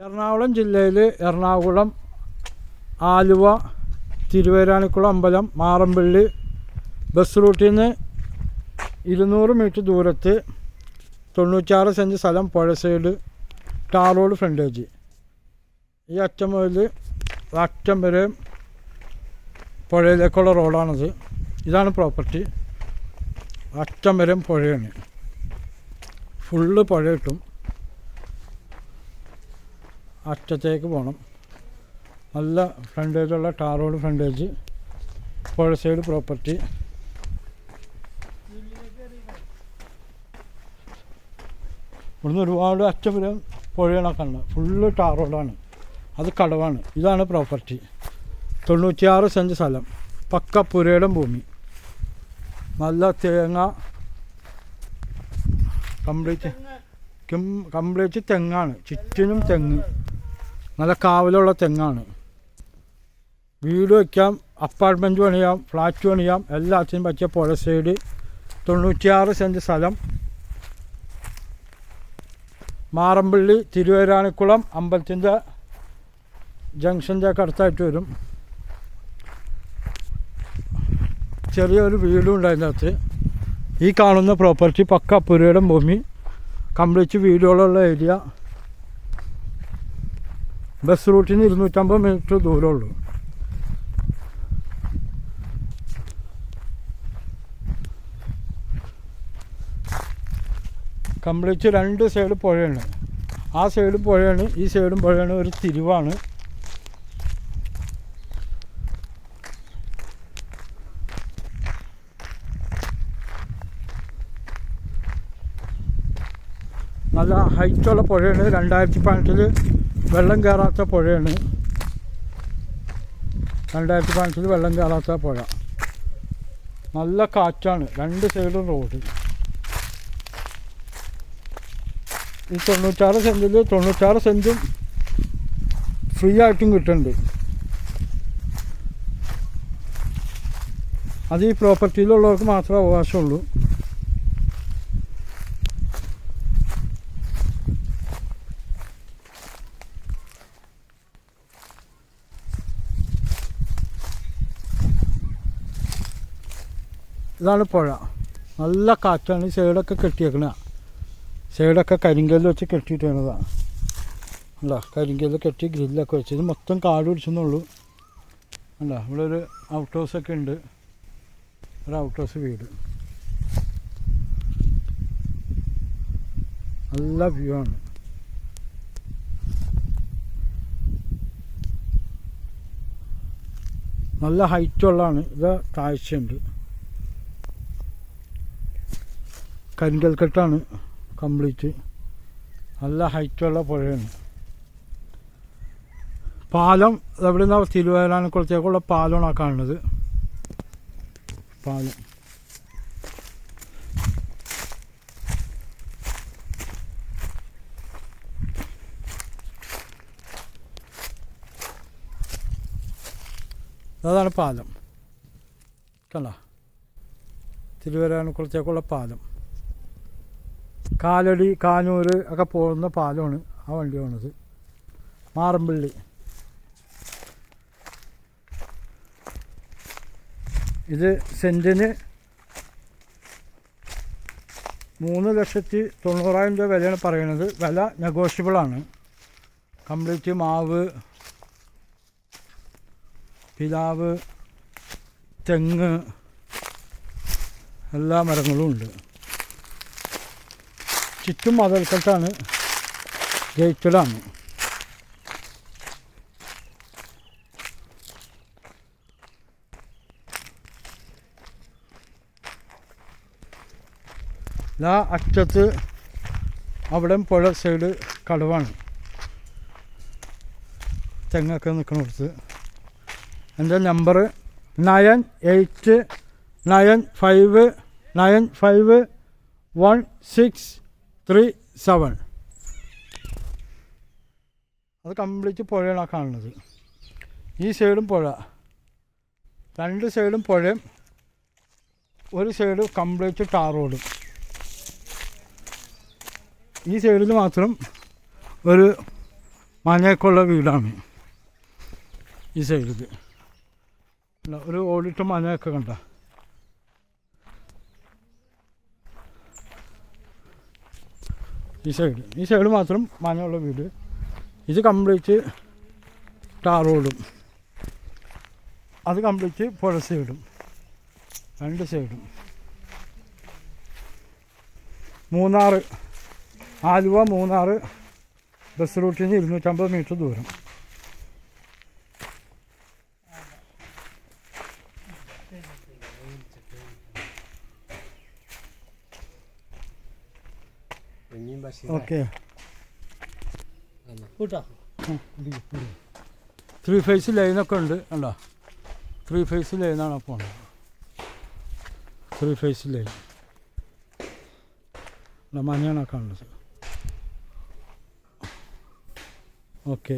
എറണാകുളം ജില്ലയിൽ എറണാകുളം, ആലുവ, തിരുവൈരാണിക്കുളം അമ്പലം, മാറമ്പള്ളി ബസ് റൂട്ടിൽ നിന്ന് 200 മീറ്റർ ദൂരത്ത് 96 സെൻറ്റ് സ്ഥലം, പുഴ സൈഡ്, ടാർ റോഡ് ഫ്രണ്ടേജ്. ഈ അറ്റം മുതൽ അറ്റം വരെ പുഴയിലേക്കുള്ള റോഡാണത്. ഇതാണ് പ്രോപ്പർട്ടി. അറ്റം വരെ പുഴയാണ്, ഫുള്ള് പുഴ കിട്ടും. അറ്റത്തേക്ക് പോകണം. നല്ല ഫ്രണ്ടേജുള്ള ടാർ റോഡ് ഫ്രണ്ടേജ്, പുഴ സൈഡ് പ്രോപ്പർട്ടി. ഇവിടുന്ന് ഒരുപാട് അറ്റം വരെ പുഴകളൊക്കെ ഉണ്ട്. ഫുള്ള് ടാർ റോഡാണ്, അത് കടവാണ്. ഇതാണ് പ്രോപ്പർട്ടി. 96 സെൻറ്റ് സ്ഥലം, പക്ക പുരയിടം ഭൂമി. നല്ല തേങ്ങ, കംപ്ലീറ്റ് തെങ്ങാണ്. ചുറ്റിനും തെങ്ങ്, നല്ല കാവലുള്ള തെങ്ങാണ്. വീട് വയ്ക്കാം, അപ്പാർട്ട്മെൻറ്റ് പണിയാം, ഫ്ലാറ്റ് പണിയാം, എല്ലാത്തിനും പറ്റിയ പുഴ സൈഡ്. 96 സെൻറ്റ് സ്ഥലം, മാറമ്പള്ളി തിരുവൈരാണിക്കുളം അമ്പലത്തിൻ്റെ ജംഗ്ഷൻ്റെ ഒക്കെ അടുത്തായിട്ട് വരും. ചെറിയൊരു വീടും ഉണ്ട് അതിനകത്ത്. ഈ കാണുന്ന പ്രോപ്പർട്ടി പക്ക പുരയിടം ഭൂമി, കംപ്ലീറ്റ് വീടുകളുള്ള ഏരിയ. ബസ് റൂട്ടിൽ നിന്ന് 250 മീറ്റർ ദൂരമുള്ളൂ. കംപ്ലീറ്റ് 2 സൈഡ് പുഴയാണ്. ആ സൈഡും പുഴയാണ്, ഈ സൈഡും പുഴയാണ്. ഒരു തിരിവാണ്. നല്ല ഹൈറ്റുള്ള പുഴയാണ്. 2015 വെള്ളം കയറാത്ത പുഴയാണ്. 2015 വെള്ളം കയറാത്ത പുഴ. നല്ല കാറ്റാണ്. 2 സൈഡും റോഡ്. ഈ 96 സെൻറ്റിൽ 96 സെൻറ്റും ഫ്രീ ആയിട്ടും കിട്ടുന്നുണ്ട്. അത് ഈ പ്രോപ്പർട്ടിയിലുള്ളവർക്ക് മാത്രമേ അവകാശമുള്ളൂ. ഇതാണ് പുഴ. നല്ല കാറ്റാണ്. ഈ സൈഡൊക്കെ കെട്ടിയേക്കണ. സൈഡൊക്കെ കരിങ്കല്ല് വെച്ച് കെട്ടിയിട്ടാണതാണ്. അല്ല, കരിങ്കല്ല് കെട്ടി ഗ്രില്ലൊക്കെ വെച്ച്. ഇത് മൊത്തം കാട് പിടിച്ചെന്നുള്ളൂ. അല്ല, ഇവിടെ ഒരു ഔട്ട് ഹൗസൊക്കെ ഉണ്ട്. ഒരു ഔട്ട് ഹൗസ് വീട്. നല്ല വ്യൂ ആണ്. നല്ല ഹൈറ്റുള്ളതാണ്. ഇത് താഴ്ചയുണ്ട്. കരിങ്കൽ കെട്ടാണ് കംപ്ലീറ്റ്. നല്ല ഹൈറ്റുള്ള പുഴയാണ്. പാലം എവിടെ നിന്നാണ്? തിരുവൈരാണിക്കുളത്തേക്കുള്ള പാലമാണ് ആ കാണുന്നത്. പാലം അതാണ് പാലം. കണ്ട, തിരുവൈരാണിക്കുളത്തേക്കുള്ള പാലം. കാലടി, കാനൂർ ഒക്കെ പോകുന്ന പാലമാണ് ആ വണ്ടി പോകുന്നത്. മാറമ്പള്ളി. ഇത് സെൻറ്റിന് 3,90,000 രൂപ വിലയാണ് പറയുന്നത്. വില നെഗോഷ്യബിളാണ്. കംപ്ലീറ്റ് മാവ്, പിലാവ്, തെങ്ങ്, എല്ലാ മരങ്ങളും ഉണ്ട്. ചുറ്റും മതിൽക്കെട്ടാണ്, ഗേറ്റഡാണ്. അറ്റത്ത് അവിടെ പുഴ സൈഡ് കടവാണ്. തെങ്ങൊക്കെ നിൽക്കുന്നിടത്ത്. എൻ്റെ നമ്പർ 9895951637. അത് കംപ്ലീറ്റ് പുഴയാണ് ആ കാണുന്നത്. ഈ സൈഡും പുഴ, 2 സൈഡും പുഴയും, ഒരു സൈഡ് കംപ്ലീറ്റ് ടാർ റോഡും. ഈ സൈഡിൽ മാത്രം ഒരു മനയൊക്കെയുള്ള വീടാണ് ഈ സൈഡിൽ. ഒരു ഓടിട്ട മനയൊക്കെ കണ്ട. ഈ സൈഡ് മാത്രം മനയുള്ള വീട്. ഇത് കംപ്ലീറ്റ് ടാർ റോഡും, അത് കംപ്ലീറ്റ് പുഴ സൈഡും, 2 സൈഡും. മൂന്നാർ, ആലുവ മൂന്നാർ ബസ് റൂട്ടിൽ നിന്ന് 250 മീറ്റർ ദൂരം. ഓക്കെ, 3 ഫേസ് ലൈനൊക്കെ ഉണ്ട്. അല്ല, 3 ഫേസ് ലൈനാണ് പോണത്. 3 ഫേസ് ലൈൻ മഞ്ഞാണ് കാണുന്നത്. ഓക്കെ.